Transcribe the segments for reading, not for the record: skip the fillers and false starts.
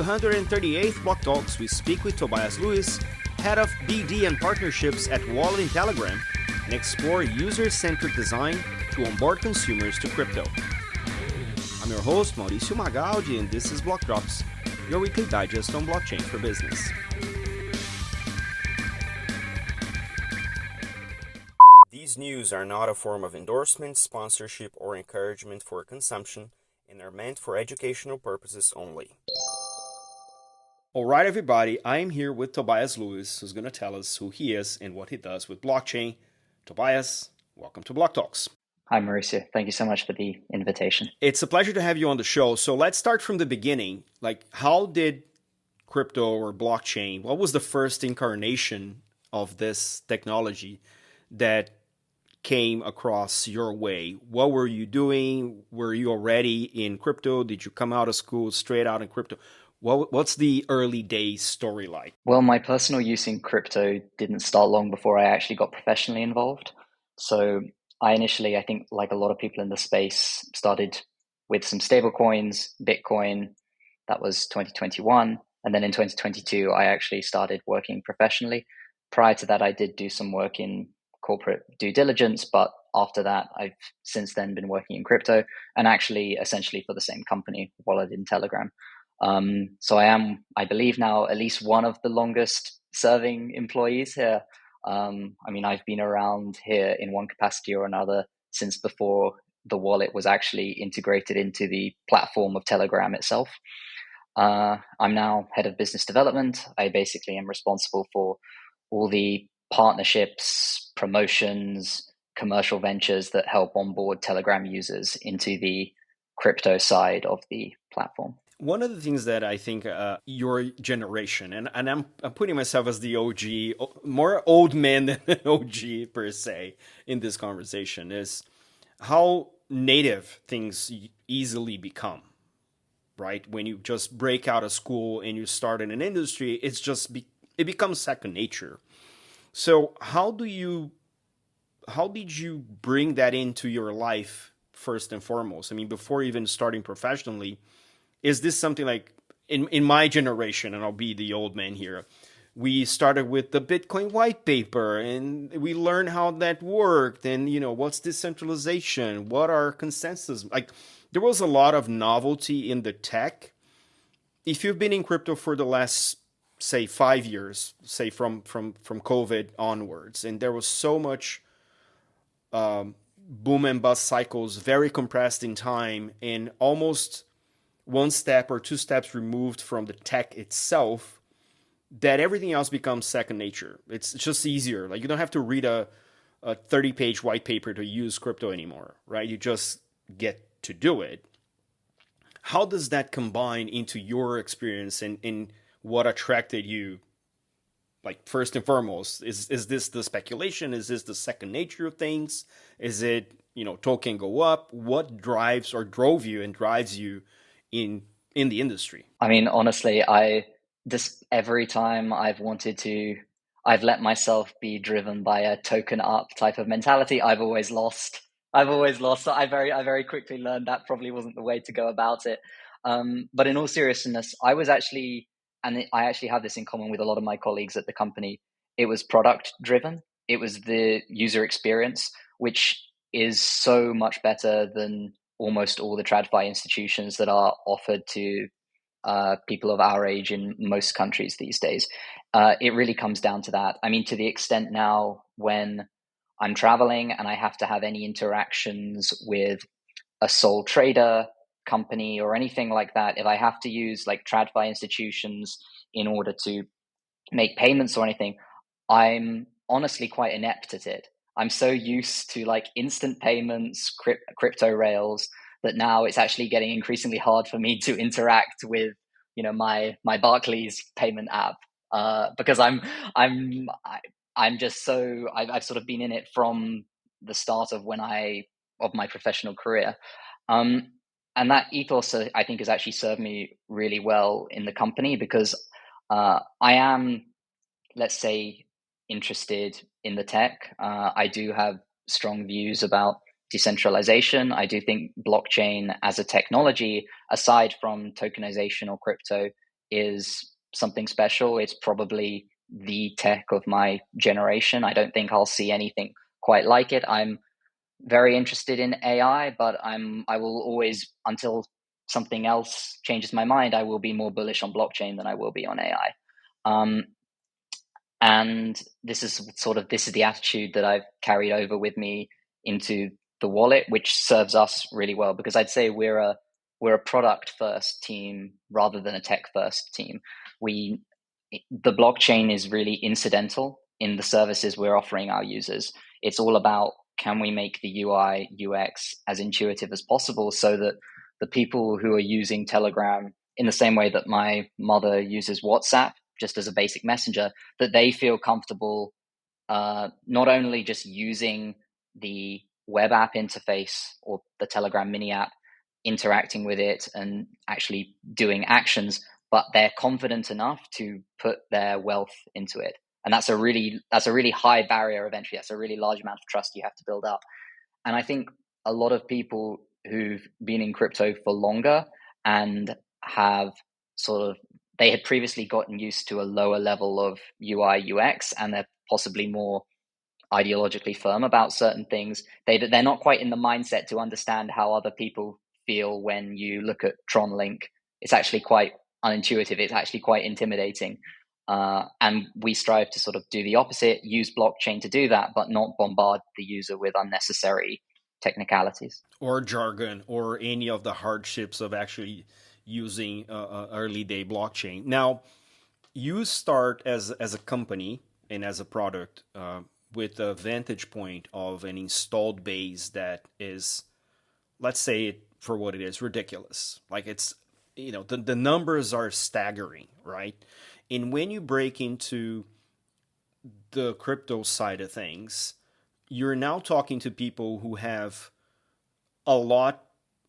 238th BlockTalks, we speak with Tobias Lewis, head of BD and partnerships at Wallet in Telegram, and explore user-centric design to onboard consumers to crypto. I'm your host, Mauricio Magaldi, and this is BlockTalks, your weekly digest on blockchain for business. These news are not a form of endorsement, sponsorship, or encouragement for consumption, and are meant for educational purposes only. All right, everybody, I'm here with Tobias Lewis, who's going to tell us who he is and what he does with blockchain. Tobias, welcome to BlockTalks. Hi, Mauricio. Thank you so much for the invitation. It's a pleasure to have you on the show. So let's start from the beginning. How did crypto or blockchain, what was the first incarnation of this technology that came across your way? What were you doing? Were you already in crypto? Did you come out of school straight out in crypto? What's the early days story like? Well, my personal use in crypto didn't start long before I actually got professionally involved. So I initially, I think like a lot of people in the space, started with some stable coins, Bitcoin. That was 2021. And then in 2022, I actually started working professionally. Prior to that, I did do some work in corporate due diligence, but after that, I've since then been working in crypto and actually essentially for the same company, Wallet in Telegram. So I believe now at least one of the longest serving employees here. I've been around here in one capacity or another since before the wallet was actually integrated into the platform of Telegram itself. I'm now head of business development. I basically am responsible for all the partnerships, promotions, commercial ventures that help onboard Telegram users into the crypto side of the platform. One of the things that I think your generation, and I'm putting myself as the OG, more old man than an OG per se in this conversation, is how native things easily become, right? When you just break out of school and you start in an industry, it becomes second nature. So how did you bring that into your life first and foremost? I mean, before even starting professionally, is this something like in my generation, and I'll be the old man here, we started with the Bitcoin white paper and we learned how that worked and, what's decentralization? What are consensus? There was a lot of novelty in the tech. If you've been in crypto for the last, say, 5 years, say from COVID onwards, and there was so much boom and bust cycles, very compressed in time, and almost one step or two steps removed from the tech itself, that everything else becomes second nature. It's just easier. You don't have to read a 30-page white paper to use crypto anymore, right? You just get to do it. How does that combine into your experience and what attracted you? First and foremost, is this the speculation? Is this the second nature of things? Is it, token go up? What drives or drove you and drives you in the industry? I mean, honestly, every time I've let myself be driven by a token up type of mentality, I've always lost. So I very quickly learned that probably wasn't the way to go about it. But in all seriousness, I actually have this in common with a lot of my colleagues at the company. It was product driven. It was the user experience, which is so much better than almost all the TradFi institutions that are offered to people of our age in most countries these days. It really comes down to that. I mean, to the extent now when I'm traveling and I have to have any interactions with a sole trader company or anything like that, if I have to use TradFi institutions in order to make payments or anything, I'm honestly quite inept at it. I'm so used to instant payments, crypto rails, that now it's actually getting increasingly hard for me to interact with, my Barclays payment app, because I'm just so I've sort of been in it from the start of my professional career, and that ethos I think has actually served me really well in the company because I am, let's say, interested in the tech. I do have strong views about decentralization. I do think blockchain as a technology, aside from tokenization or crypto, is something special. It's probably the tech of my generation. I don't think I'll see anything quite like it. I'm very interested in AI, but I will always, until something else changes my mind, I will be more bullish on blockchain than I will be on AI. And this is the attitude that I've carried over with me into the wallet, which serves us really well, because I'd say we're a product first team rather than a tech first team. The blockchain is really incidental in the services we're offering our users. It's all about, can we make the UI UX as intuitive as possible so that the people who are using Telegram in the same way that my mother uses WhatsApp just as a basic messenger, that they feel comfortable not only just using the web app interface or the Telegram mini app, interacting with it and actually doing actions, but they're confident enough to put their wealth into it. And that's a really high barrier of entry. That's a really large amount of trust you have to build up. And I think a lot of people who've been in crypto for longer and have they had previously gotten used to a lower level of UI UX, and they're possibly more ideologically firm about certain things. They're not quite in the mindset to understand how other people feel when you look at Tron Link. It's actually quite unintuitive. It's actually quite intimidating. And we strive to sort of do the opposite, use blockchain to do that, but not bombard the user with unnecessary technicalities. Or jargon, or any of the hardships of actually using early day blockchain. Now, you start as a company and as a product with a vantage point of an installed base that is, let's say it for what it is, ridiculous. Like, it's, the numbers are staggering, right? And when you break into the crypto side of things, you're now talking to people who have a lot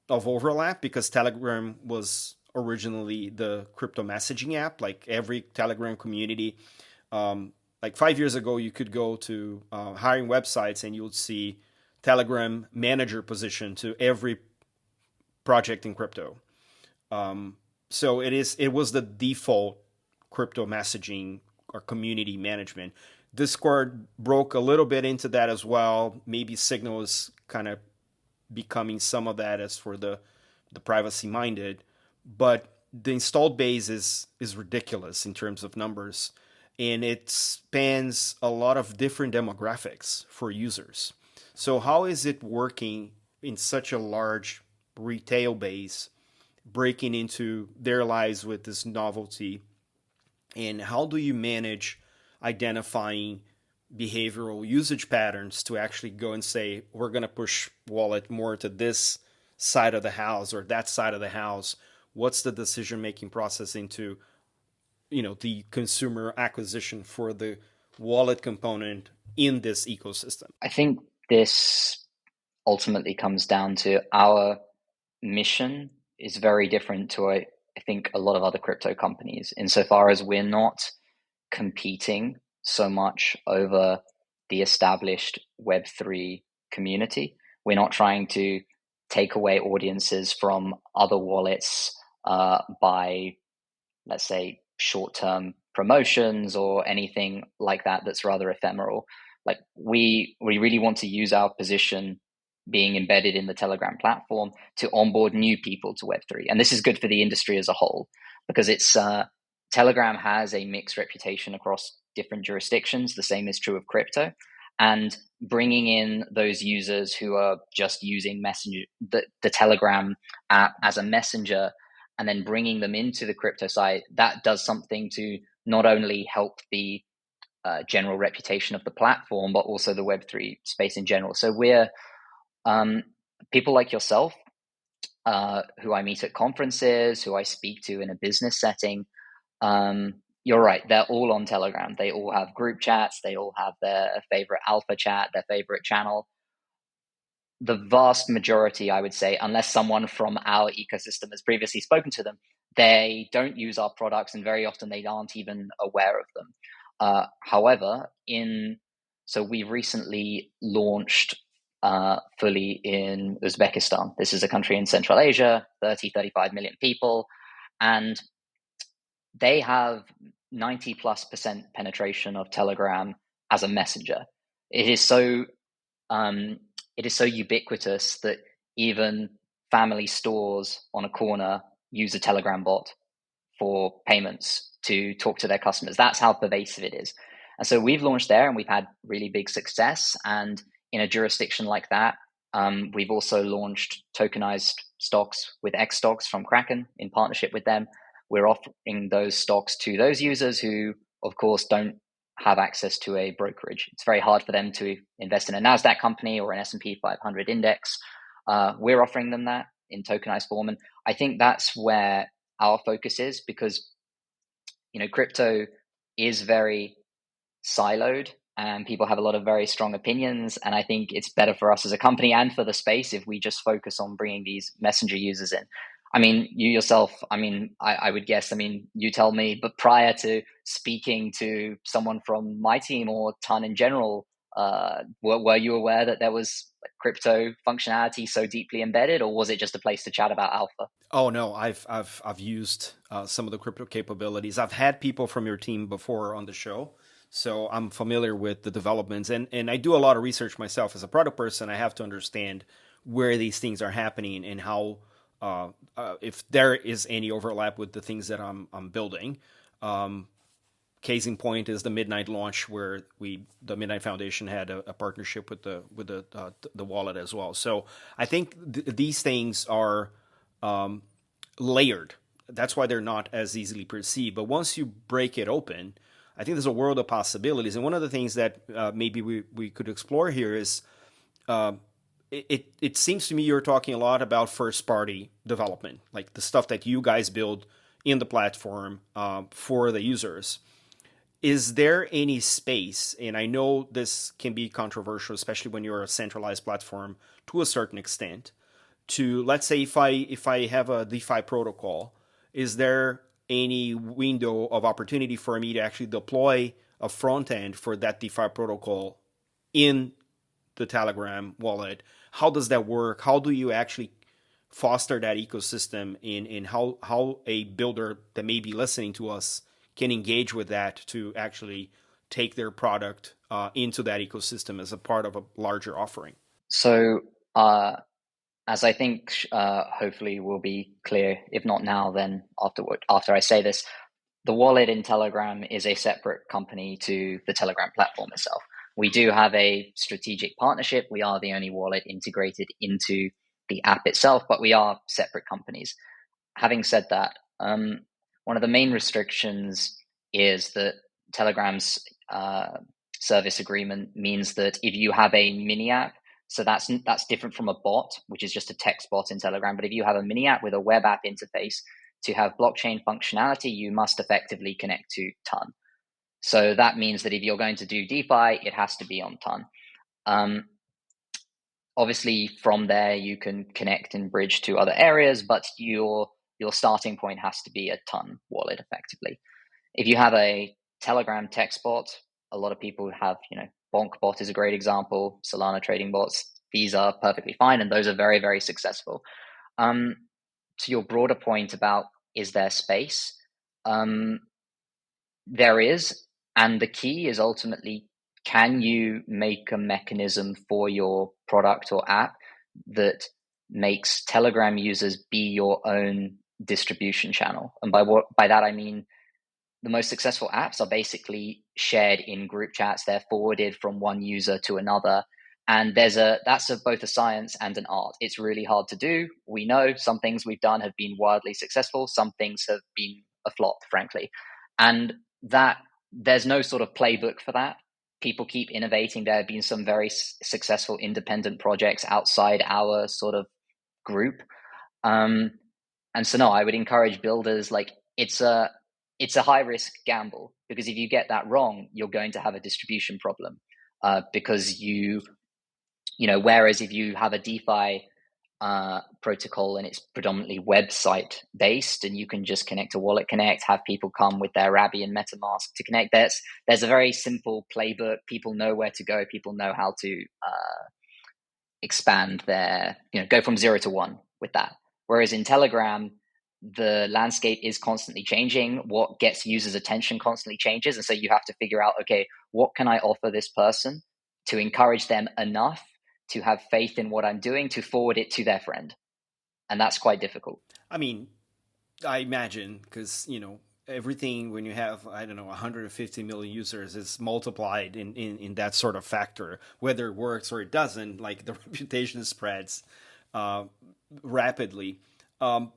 of overlap, because Telegram was originally the crypto messaging app. Like, every Telegram community, like 5 years ago, you could go to hiring websites and you would see Telegram manager position to every project in crypto. So it was the default crypto messaging or community management. Discord broke a little bit into that as well. Maybe Signal is kind of becoming some of that as for the privacy minded, but the installed base is ridiculous in terms of numbers, and it spans a lot of different demographics for users. So how is it working in such a large retail base, breaking into their lives with this novelty, and how do you manage identifying behavioral usage patterns to actually go and say, we're going to push wallet more to this side of the house or that side of the house? What's the decision making process into the consumer acquisition for the wallet component in this ecosystem? I think this ultimately comes down to our mission is very different to I think a lot of other crypto companies, insofar as we're not competing so much over the established Web3 community. We're not trying to take away audiences from other wallets by, let's say, short-term promotions or anything like that that's rather ephemeral. Like, we really want to use our position being embedded in the Telegram platform to onboard new people to Web3. And this is good for the industry as a whole, because it's Telegram has a mixed reputation across different jurisdictions. The same is true of crypto. And bringing in those users who are just using the Telegram app as a messenger, and then bringing them into the crypto side, that does something to not only help the general reputation of the platform, but also the Web3 space in general. So we're people like yourself, who I meet at conferences, who I speak to in a business setting. You're right, they're all on Telegram. They all have group chats. They all have their favorite alpha chat, their favorite channel. The vast majority, I would say, unless someone from our ecosystem has previously spoken to them, they don't use our products, and very often they aren't even aware of them. However, so we recently launched fully in Uzbekistan. This is a country in Central Asia, 35 million people. And they have 90+% penetration of Telegram as a messenger. It is so um, it is so ubiquitous that even family stores on a corner use a Telegram bot for payments to talk to their customers. That's how pervasive it is. And so we've launched there and we've had really big success. And in a jurisdiction like that, we've also launched tokenized stocks with X stocks from Kraken in partnership with them. We're offering those stocks to those users who, of course, don't have access to a brokerage. It's very hard for them to invest in a NASDAQ company or an S&P 500 index. We're offering them that in tokenized form. And I think that's where our focus is, because crypto is very siloed and people have a lot of very strong opinions, and I think it's better for us as a company and for the space if we just focus on bringing these messenger users in. I mean, you yourself, I would guess, you tell me, but prior to speaking to someone from my team or Ton in general, were you aware that there was crypto functionality so deeply embedded, or was it just a place to chat about alpha? Oh no, I've used some of the crypto capabilities. I've had people from your team before on the show, so I'm familiar with the developments, and I do a lot of research myself as a product person. I have to understand where these things are happening and how if there is any overlap with the things that I'm building. Case in point is the Midnight launch, where the Midnight Foundation had a partnership with the wallet as well. So I think these things are layered. That's why they're not as easily perceived. But once you break it open, I think there's a world of possibilities. And one of the things that maybe we could explore here is it seems to me you're talking a lot about first party development, like the stuff that you guys build in the platform for the users. Is there any space, and I know this can be controversial, especially when you're a centralized platform to a certain extent, to, let's say, if I have a DeFi protocol, is there any window of opportunity for me to actually deploy a front end for that DeFi protocol in the Telegram wallet? How does that work? How do you actually foster that ecosystem in how a builder that may be listening to us can engage with that to actually take their product into that ecosystem as a part of a larger offering? So, as I think hopefully will be clear, if not now, then after I say this, the wallet in Telegram is a separate company to the Telegram platform itself. We do have a strategic partnership. We are the only wallet integrated into the app itself, but we are separate companies. Having said that, one of the main restrictions is that Telegram's service agreement means that if you have a mini app, so that's different from a bot, which is just a text bot in Telegram. But if you have a mini app with a web app interface to have blockchain functionality, you must effectively connect to Ton. So that means that if you're going to do DeFi, it has to be on Ton. Obviously, from there you can connect and bridge to other areas, but your starting point has to be a Ton wallet, effectively. If you have a Telegram text bot, a lot of people have, BonkBot is a great example, Solana trading bots. These are perfectly fine, and those are very, very successful. To your broader point about is there space? There is, and the key is ultimately, can you make a mechanism for your product or app that makes Telegram users be your own distribution channel? And by that I mean, the most successful apps are basically shared in group chats. They're forwarded from one user to another. And that's both a science and an art. It's really hard to do. We know some things we've done have been wildly successful. Some things have been a flop, frankly. And that there's no sort of playbook for that. People keep innovating. There have been some very successful independent projects outside our sort of group. And so no, I would encourage builders, like, it's a high risk gamble, because if you get that wrong, you're going to have a distribution problem. Because whereas if you have a DeFi protocol and it's predominantly website based, and you can just connect to Wallet Connect, have people come with their Rabby and MetaMask to connect. There's a very simple playbook. People know where to go. People know how to expand go from 0 to 1 with that. Whereas in Telegram, the landscape is constantly changing. What gets users' attention constantly changes. And so you have to figure out, okay, what can I offer this person to encourage them enough to have faith in what I'm doing to forward it to their friend? And that's quite difficult. I mean, I imagine because everything when you have, I don't know, 150 million users is multiplied in that sort of factor. Whether it works or it doesn't, like the reputation spreads uh, rapidly. Um,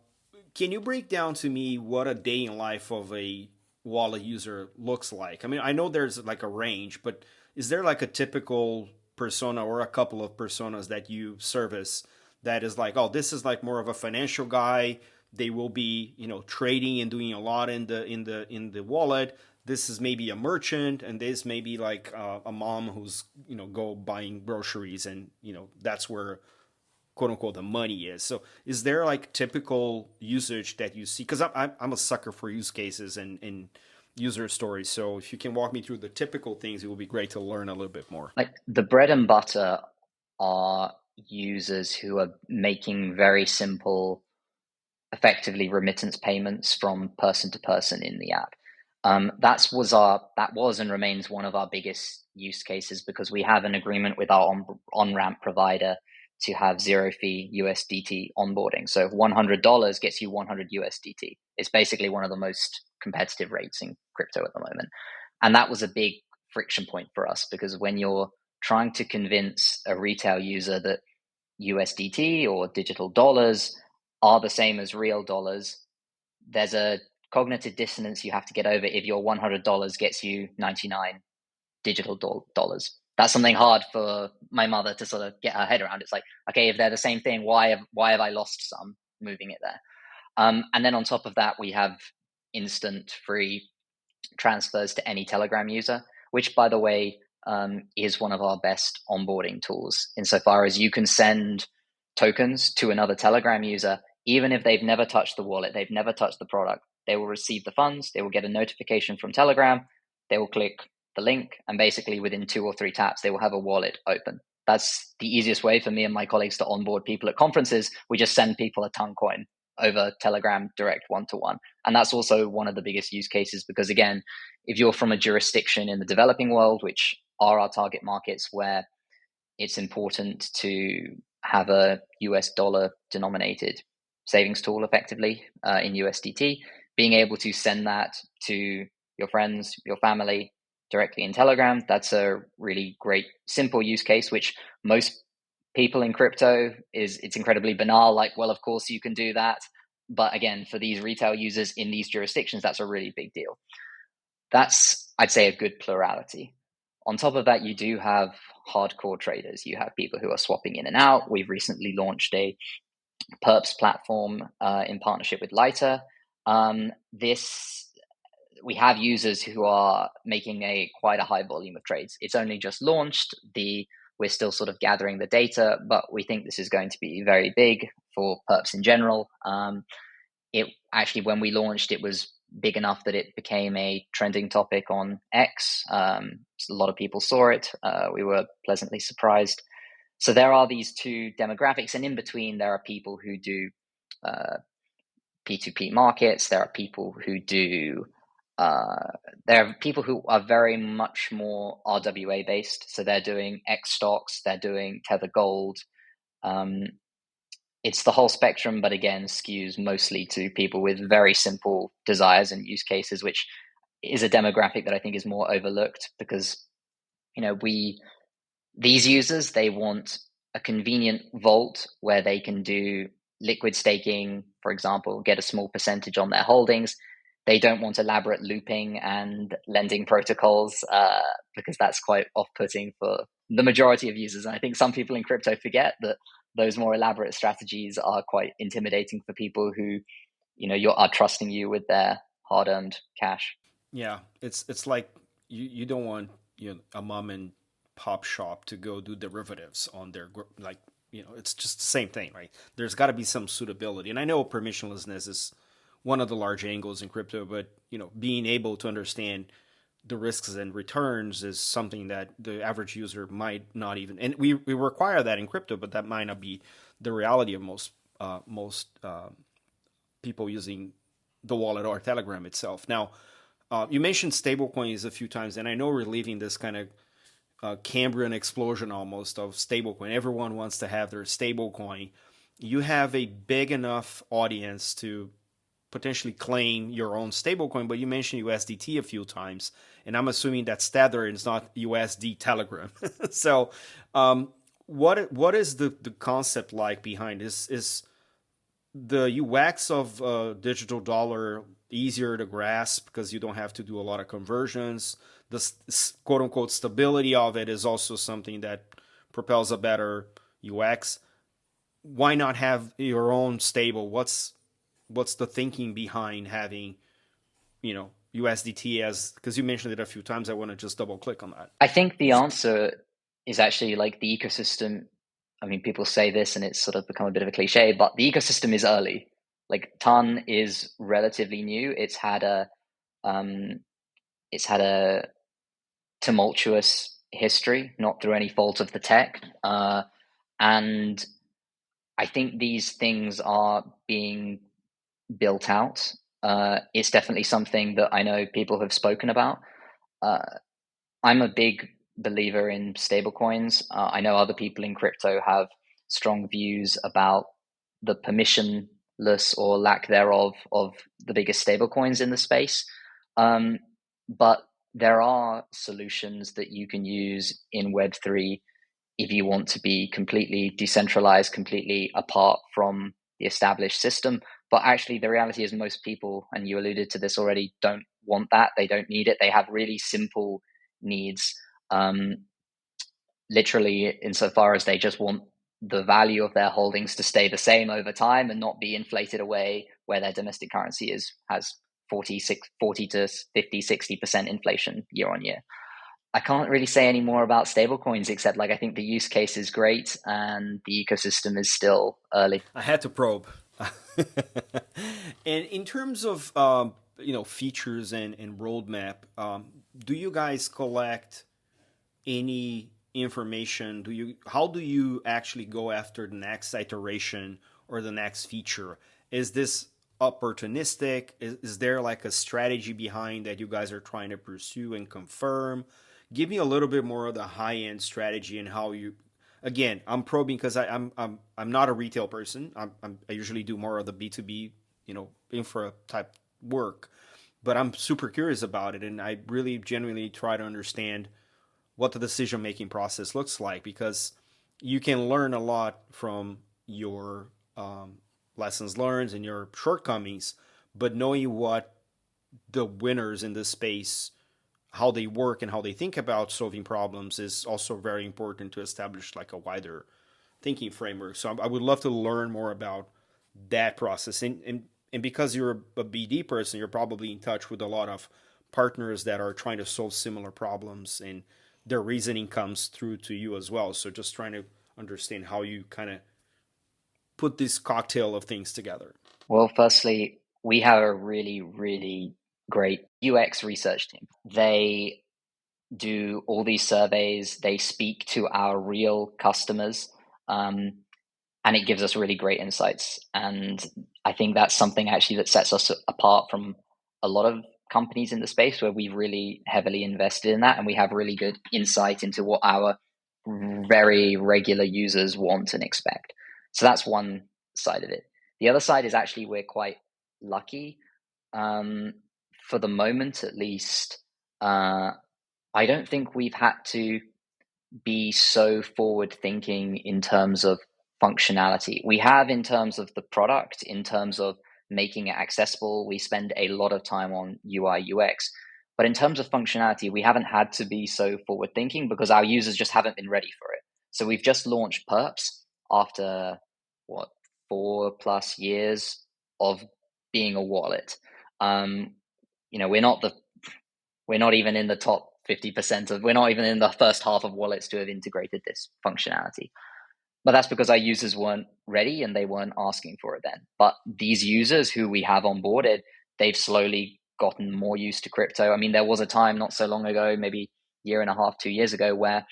can you break down to me what a day in life of a wallet user looks like? I mean, I know there's like a range, but is there like a typical persona or a couple of personas that you service that is like, oh, this is like more of a financial guy. They will be, trading and doing a lot in the wallet. This is maybe a merchant, and this may be like a mom who's go buying groceries, and that's where quote unquote the money is. So is there like typical usage that you see? Because I'm a sucker for use cases and user stories. So if you can walk me through the typical things, it would be great to learn a little bit more. Like the bread and butter are users who are making very simple, effectively remittance payments from person to person in the app. That was and remains one of our biggest use cases because we have an agreement with our on ramp provider to have zero fee USDT onboarding. So $100 gets you 100 USDT. It's basically one of the most competitive rates in crypto at the moment. And that was a big friction point for us because when you're trying to convince a retail user that USDT or digital dollars are the same as real dollars, there's a cognitive dissonance you have to get over if your $100 gets you 99 digital dollars. That's something hard for my mother to sort of get her head around. It's like, okay, if they're the same thing, why have I lost some moving it there? And then on top of that, we have instant free transfers to any Telegram user, which, by the way, is one of our best onboarding tools insofar as you can send tokens to another Telegram user, even if they've never touched the wallet, they've never touched the product. They will receive the funds, they will get a notification from Telegram, they will click the link, and basically within 2 or 3 taps, they will have a wallet open. That's the easiest way for me and my colleagues to onboard people at conferences. We just send people a ton coin over Telegram direct one-to-one. And that's also one of the biggest use cases because, again, if you're from a jurisdiction in the developing world, which are our target markets, where it's important to have a US dollar denominated savings tool effectively in USDT, being able to send that to your friends, your family directly in Telegram, that's a really great, simple use case, which most people in crypto it's incredibly banal. Like, well, of course you can do that. But again, for these retail users in these jurisdictions, that's a really big deal. That's, I'd say, a good plurality. On top of that, you do have hardcore traders. You have people who are swapping in and out. We've recently launched a perps platform in partnership with Lighter. We have users who are making quite a high volume of trades. It's only just launched. We're still sort of gathering the data, but we think this is going to be very big for perps in general. It actually, when we launched, it was big enough that it became a trending topic on X. So a lot of people saw it. We were pleasantly surprised. So there are these two demographics, and in between, there are people who do P2P markets. There are people who do. There are people who are very much more RWA based. So they're doing X stocks. They're doing Tether Gold. It's the whole spectrum, but again, skews mostly to people with very simple desires and use cases, which is a demographic that I think is more overlooked because, these users, they want a convenient vault where they can do liquid staking, for example, get a small percentage on their holdings. They don't want elaborate looping and lending protocols because that's quite off-putting for the majority of users. And I think some people in crypto forget that those more elaborate strategies are quite intimidating for people who, are trusting you with their hard-earned cash. Yeah, it's like you don't want a mom and pop shop to go do derivatives on their like it's just the same thing, right? There's got to be some suitability, and I know permissionlessness is one of the large angles in crypto, but being able to understand the risks and returns is something that the average user might not even, and we require that in crypto, but that might not be the reality of most people using the wallet or Telegram itself. Now, you mentioned stablecoins a few times, and I know we're leaving this kind of Cambrian explosion almost of stablecoin. Everyone wants to have their stablecoin. You have a big enough audience to potentially claim your own stablecoin, but you mentioned USDT a few times, and I'm assuming that Tether is not USD Telegram. So, what is the concept like behind this? Is the UX of digital dollar easier to grasp because you don't have to do a lot of conversions? The quote unquote stability of it is also something that propels a better UX. Why not have your own stable? What's the thinking behind having, USDT as, because you mentioned it a few times? I want to just double click on that. I think the answer is actually like the ecosystem. I mean, people say this and it's sort of become a bit of a cliche, but the ecosystem is early. Like Ton is relatively new. Um, it's had a tumultuous history, not through any fault of the tech. And I think these things are being built out. It's definitely something that I know people have spoken about. Uh, I'm a big believer in stablecoins. I know other people in crypto have strong views about the permissionless or lack thereof of the biggest stablecoins in the space. But there are solutions that you can use in Web3 if you want to be completely decentralized, completely apart from the established system. But actually, the reality is most people, and you alluded to this already, don't want that. They don't need it. They have really simple needs, literally insofar as they just want the value of their holdings to stay the same over time and not be inflated away where their domestic currency has 40 to 50, 60% inflation year on year. I can't really say any more about stablecoins except like I think the use case is great and the ecosystem is still early. I had to probe. And in terms of features and roadmap, do you guys collect any information? How do you actually go after the next iteration or the next feature? Is this opportunistic? Is there like a strategy behind that you guys are trying to pursue and confirm? Give me a little bit more of the high end strategy and how you. Again, I'm probing because I'm not a retail person. I usually do more of the B2B, infra type work, but I'm super curious about it, and I really genuinely try to understand what the decision making process looks like, because you can learn a lot from your lessons learned and your shortcomings, but knowing what the winners in this space, how they work and how they think about solving problems, is also very important to establish like a wider thinking framework. So I would love to learn more about that process. And because you're a BD person, you're probably in touch with a lot of partners that are trying to solve similar problems, and their reasoning comes through to you as well. So just trying to understand how you kind of put this cocktail of things together. Well, firstly, we have a really, really great UX research team. They do all these surveys, they speak to our real customers, and it gives us really great insights. And I think that's something actually that sets us apart from a lot of companies in the space, where we've really heavily invested in that and we have really good insight into what our very regular users want and expect. So that's one side of it. The other side is actually we're quite lucky. For the moment, at least, I don't think we've had to be so forward thinking in terms of functionality. We have in terms of the product, in terms of making it accessible. We spend a lot of time on UI UX. But in terms of functionality, we haven't had to be so forward thinking because our users just haven't been ready for it. So we've just launched Perps after what, 4+ years of being a wallet. We're not even in the top 50% of, we're not even in the first half of wallets to have integrated this functionality. But that's because our users weren't ready and they weren't asking for it then. But these users who we have onboarded, they've slowly gotten more used to crypto. I mean, there was a time not so long ago, maybe a year and a half, 2 years ago, where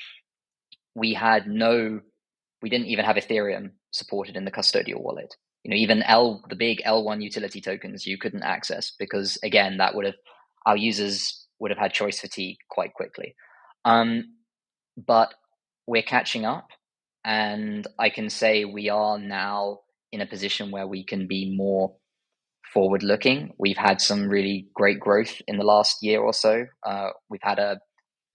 we didn't even have Ethereum supported in the custodial wallet. even the big L1 utility tokens you couldn't access because again, our users would have had choice fatigue quite quickly. But we're catching up, and I can say we are now in a position where we can be more forward looking. We've had some really great growth in the last year or so. We've had a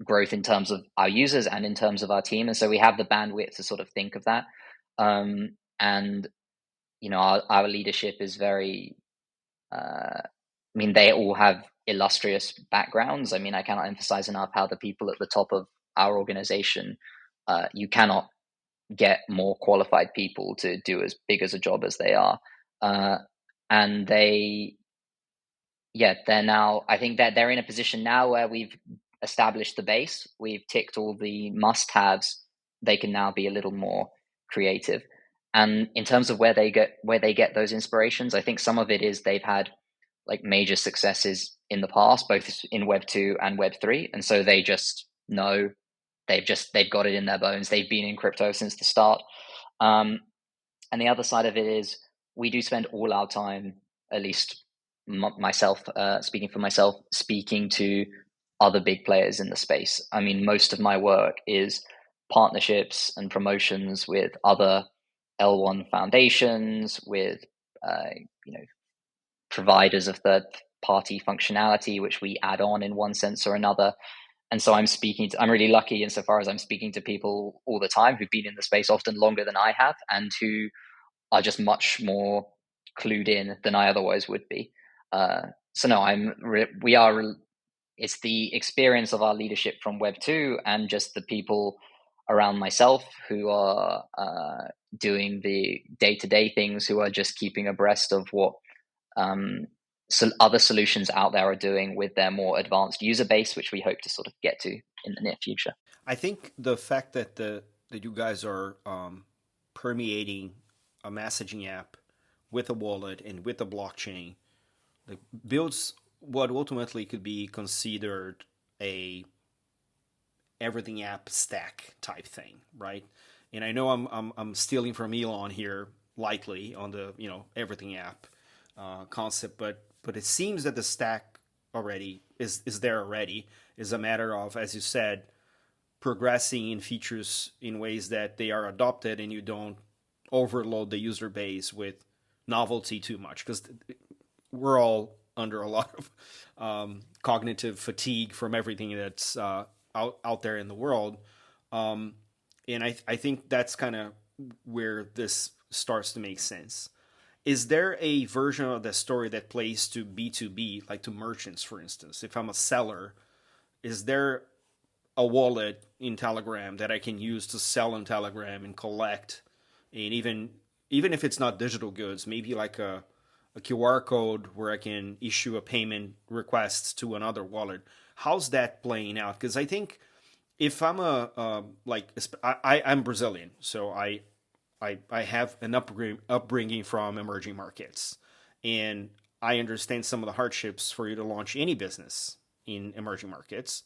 growth in terms of our users and in terms of our team, and so we have the bandwidth to sort of think of that. And our leadership is very. They all have illustrious backgrounds. I cannot emphasize enough how the people at the top of our organization, you cannot get more qualified people to do as big as a job as they are. And they're now, I think that they're in a position now where we've established the base, we've ticked all the must-haves, they can now be a little more creative. And in terms of where they get those inspirations, I think some of it is they've had like major successes in the past, both in Web 2 and Web 3. And so they just know they've got it in their bones. They've been in crypto since the start. And the other side of it is we do spend all our time, at least myself, speaking for myself, speaking to other big players in the space. Most of my work is partnerships and promotions with other L1 foundations, with providers of third-party functionality, which we add on in one sense or another. And so I'm really lucky insofar as I'm speaking to people all the time who've been in the space often longer than I have and who are just much more clued in than I otherwise would be. So no, it's the experience of our leadership from Web 2 and just the people around myself who are doing the day-to-day things, who are just keeping abreast of what other solutions out there are doing with their more advanced user base, which we hope to sort of get to in the near future. I think the fact that you guys are permeating a messaging app with a wallet and with a blockchain, like, builds what ultimately could be considered a everything app stack type thing, right? And I know I'm stealing from Elon here, likely on the everything app concept, but it seems that the stack already is there already. Is a matter of, as you said, progressing in features in ways that they are adopted and you don't overload the user base with novelty too much, because we're all under a lot of cognitive fatigue from everything that's out there in the world. And I think that's kind of where this starts to make sense. Is there a version of the story that plays to B2B, like to merchants, for instance? If I'm a seller, is there a wallet in Telegram that I can use to sell on Telegram and collect? And even if it's not digital goods, maybe like a QR code where I can issue a payment request to another wallet. How's that playing out? Because I think if I'm I'm Brazilian, so I have an upbringing from emerging markets, and I understand some of the hardships for you to launch any business in emerging markets,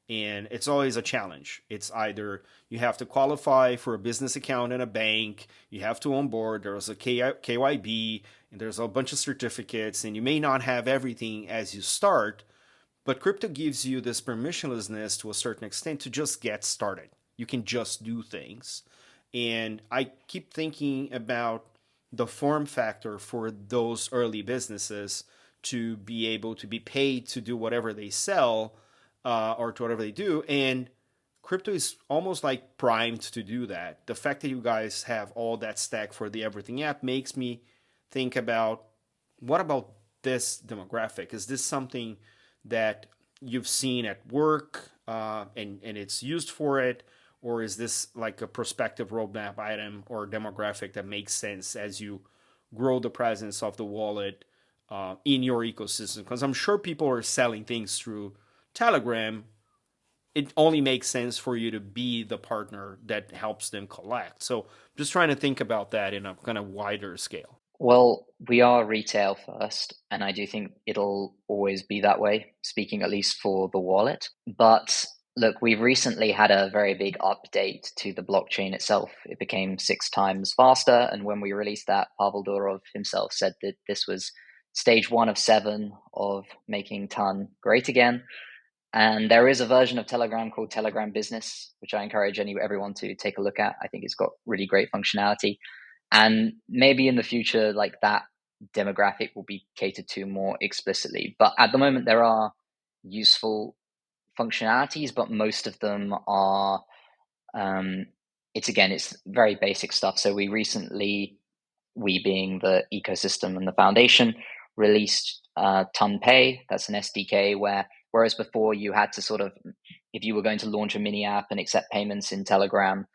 and it's always a challenge. It's either you have to qualify for a business account in a bank, you have to onboard, there's a KYB, and there's a bunch of certificates, and you may not have everything as you start, but crypto gives you this permissionlessness to a certain extent to just get started. You can just do things. And I keep thinking about the form factor for those early businesses to be able to be paid to do whatever they sell, or to whatever they do. And crypto is almost like primed to do that. The fact that you guys have all that stack for the Everything app makes me think about, what about this demographic? Is this something that you've seen at work, and it's used for it? Or is this like a prospective roadmap item or demographic that makes sense as you grow the presence of the wallet in your ecosystem? Because I'm sure people are selling things through Telegram. It only makes sense for you to be the partner that helps them collect. So just trying to think about that in a kind of wider scale. Well, we are retail first, and I do think it'll always be that way, speaking at least for the wallet. But Look, we've recently had a very big update to the blockchain itself. It became 6 times faster. And when we released that, Pavel Durov himself said that this was stage 1 of 7 of making Ton great again. And there is a version of Telegram called Telegram Business, which I encourage everyone to take a look at. I think it's got really great functionality. And maybe in the future, like that demographic will be catered to more explicitly. But at the moment, there are useful functionalities, but most of them are um, it's very basic stuff. So we being the ecosystem and the foundation, released TunPay. That's an SDK where, whereas before you had to sort of, if you were going to launch a mini app and accept payments in Telegram,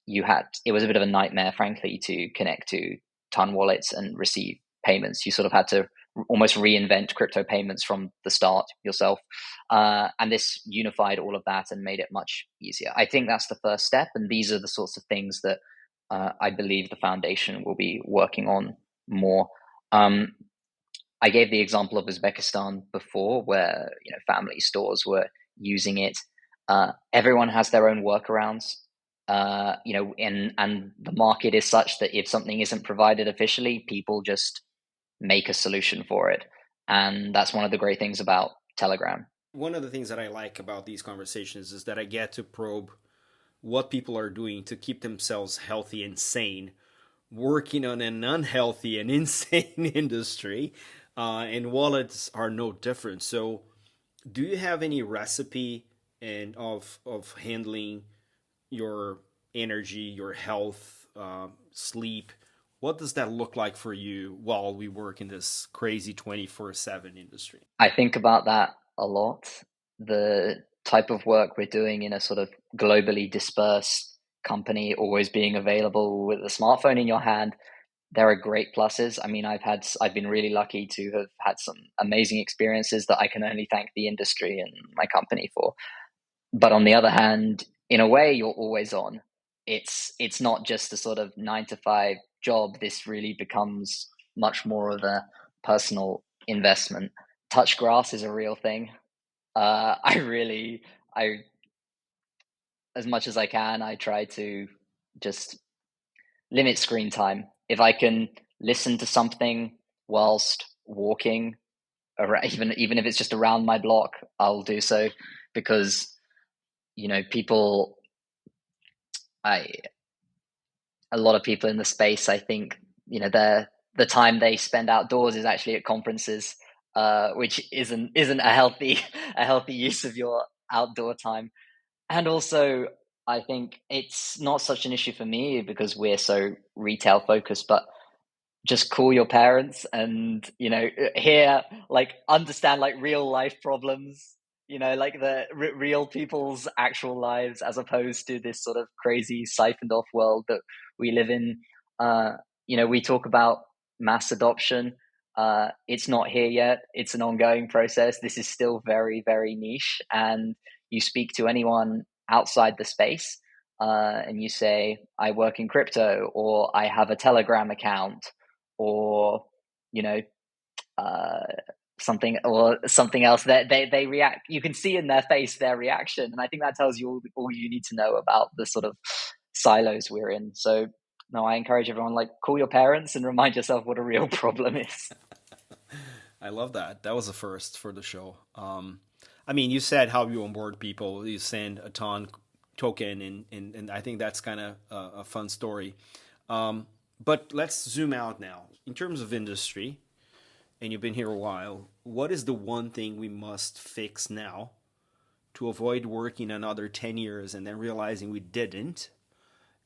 it was a bit of a nightmare, frankly, to connect to Ton wallets and receive payments. You sort of had to almost reinvent crypto payments from the start yourself. And this unified all of that and made it much easier. I think that's the first step. And these are the sorts of things that I believe the foundation will be working on more. I gave the example of Uzbekistan before, where family stores were using it. Everyone has their own workarounds, and the market is such that if something isn't provided officially, people just make a solution for it, and that's one of the great things about Telegram. One of the things that I like about these conversations is that I get to probe what people are doing to keep themselves healthy and sane, working on an unhealthy and insane industry, and wallets are no different. So, do you have any recipe and of handling your energy, your health, sleep? What does that look like for you while we work in this crazy 24/7 industry? I think about that a lot. The type of work we're doing in a sort of globally dispersed company, always being available with a smartphone in your hand, there are great pluses. I mean, I've been really lucky to have had some amazing experiences that I can only thank the industry and my company for. But on the other hand, in a way, you're always on. It's not just a sort of 9 to 5 job. This really becomes much more of a personal investment. Touch grass is a real thing. I as much as I can, I try to just limit screen time. If I can listen to something whilst walking, even if it's just around my block, I'll do so, because people, I a lot of people in the space, I think, the time they spend outdoors is actually at conferences, which isn't a healthy a healthy use of your outdoor time. And also, I think it's not such an issue for me because we're so retail focused, but just call your parents and hear, like, understand like real life problems, like the real people's actual lives, as opposed to this sort of crazy siphoned off world that we live in. We talk about mass adoption. It's not here yet. It's an ongoing process. This is still very, very niche, and you speak to anyone outside the space, and you say, I work in crypto, or I have a Telegram account, or you know uh, something else, that they react. You can see in their face their reaction, and I think that tells you all you need to know about the sort of silos we're in. So no, I encourage everyone, like, call your parents and remind yourself what a real problem is. I love that. That was a first for the show. I mean, you said how you onboard people. You send a ton token, and I think that's kind of a fun story. But let's zoom out now. In terms of industry, and you've been here a while, what is the one thing we must fix now to avoid working another 10 years and then realizing we didn't,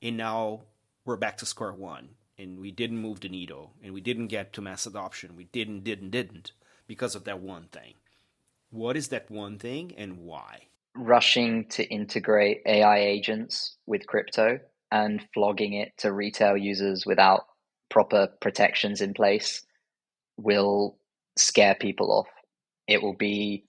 and now we're back to square one, and we didn't move the needle, and we didn't get to mass adoption. We didn't because of that one thing. What is that one thing and why? Rushing to integrate AI agents with crypto and flogging it to retail users without proper protections in place will scare people off. It will be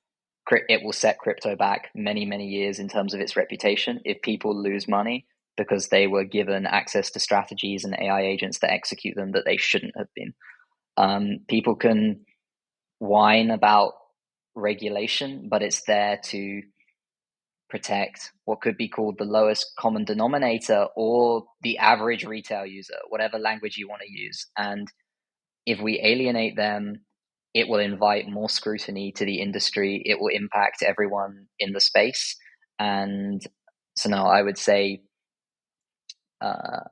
it will set crypto back many, many years in terms of its reputation if people lose money because they were given access to strategies and AI agents that execute them that they shouldn't have been. People can whine about regulation, but it's there to protect what could be called the lowest common denominator or the average retail user, whatever language you want to use. And if we alienate them, it will invite more scrutiny to the industry. It will impact everyone in the space. And so now I would say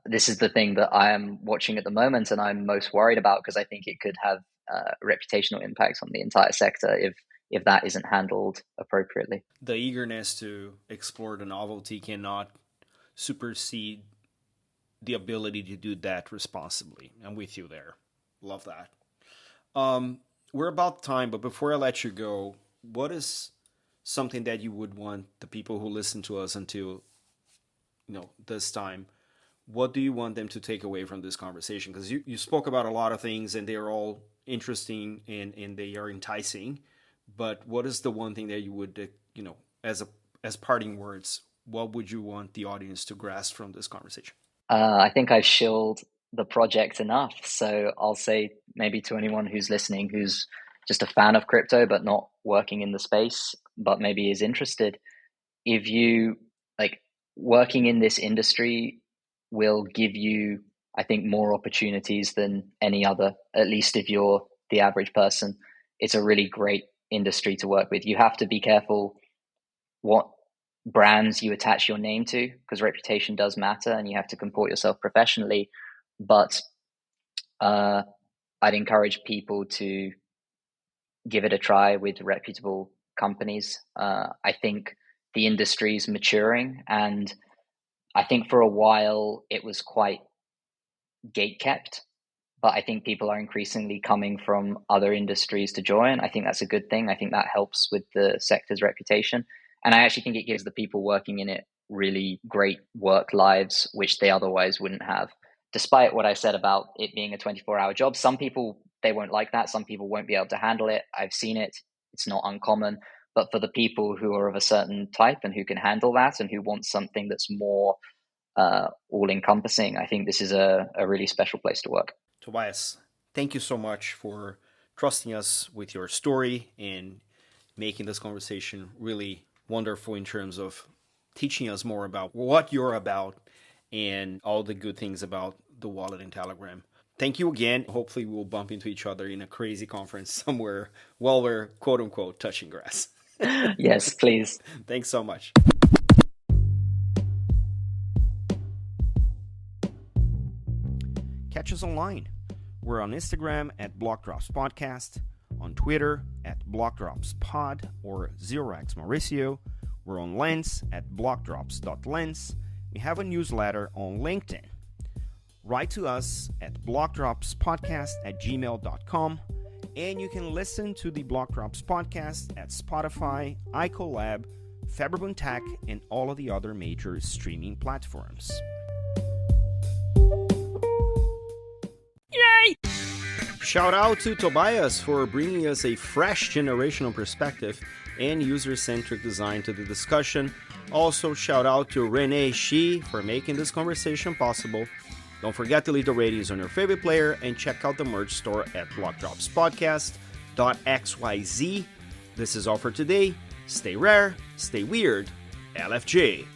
this is the thing that I am watching at the moment and I'm most worried about, because I think it could have reputational impacts on the entire sector if that isn't handled appropriately. The eagerness to explore the novelty cannot supersede the ability to do that responsibly. I'm with you there. Love that. We're about time, but before I let you go, what is something that you would want the people who listen to us until this time, what do you want them to take away from this conversation? Because you spoke about a lot of things and they're all interesting and they are enticing, but what is the one thing that you would, as parting words, what would you want the audience to grasp from this conversation? I think I've shilled the project enough. So I'll say maybe to anyone who's listening, who's just a fan of crypto, but not working in the space, but maybe is interested, if you working in this industry will give you, I think, more opportunities than any other, at least if you're the average person. It's a really great industry to work with. You have to be careful what brands you attach your name to, because reputation does matter and you have to comport yourself professionally. But I'd encourage people to give it a try with reputable companies. I think the industry is maturing, and I think for a while it was quite gatekept, but I think people are increasingly coming from other industries to join. I think that's a good thing. I think that helps with the sector's reputation. And I actually think it gives the people working in it really great work lives, which they otherwise wouldn't have. Despite what I said about it being a 24-hour job, some people, they won't like that. Some people won't be able to handle it. I've seen it. It's not uncommon. But for the people who are of a certain type and who can handle that and who want something that's more all-encompassing, I think this is a really special place to work. Tobias, thank you so much for trusting us with your story and making this conversation really wonderful in terms of teaching us more about what you're about and all the good things about the wallet and Telegram. Thank you again. Hopefully we'll bump into each other in a crazy conference somewhere while we're quote unquote touching grass. Yes, please. Thanks so much. Catch us online. We're on Instagram at BlockDrops Podcast, on Twitter at BlockDropsPod or ZeroX Mauricio. We're on Lens at blockdrops.lens. We have a newsletter on LinkedIn. Write to us at blockdropspodcast@gmail.com, and you can listen to the BlockDrops Podcast at Spotify, iColab, Faberbun Tech, and all of the other major streaming platforms. Yay! Shout out to Tobias for bringing us a fresh generational perspective and user-centric design to the discussion. Also, shout out to Renee Shi for making this conversation possible. Don't forget to leave the ratings on your favorite player and check out the merch store at blockdropspodcast.xyz. This is all for today. Stay rare, stay weird. LFG.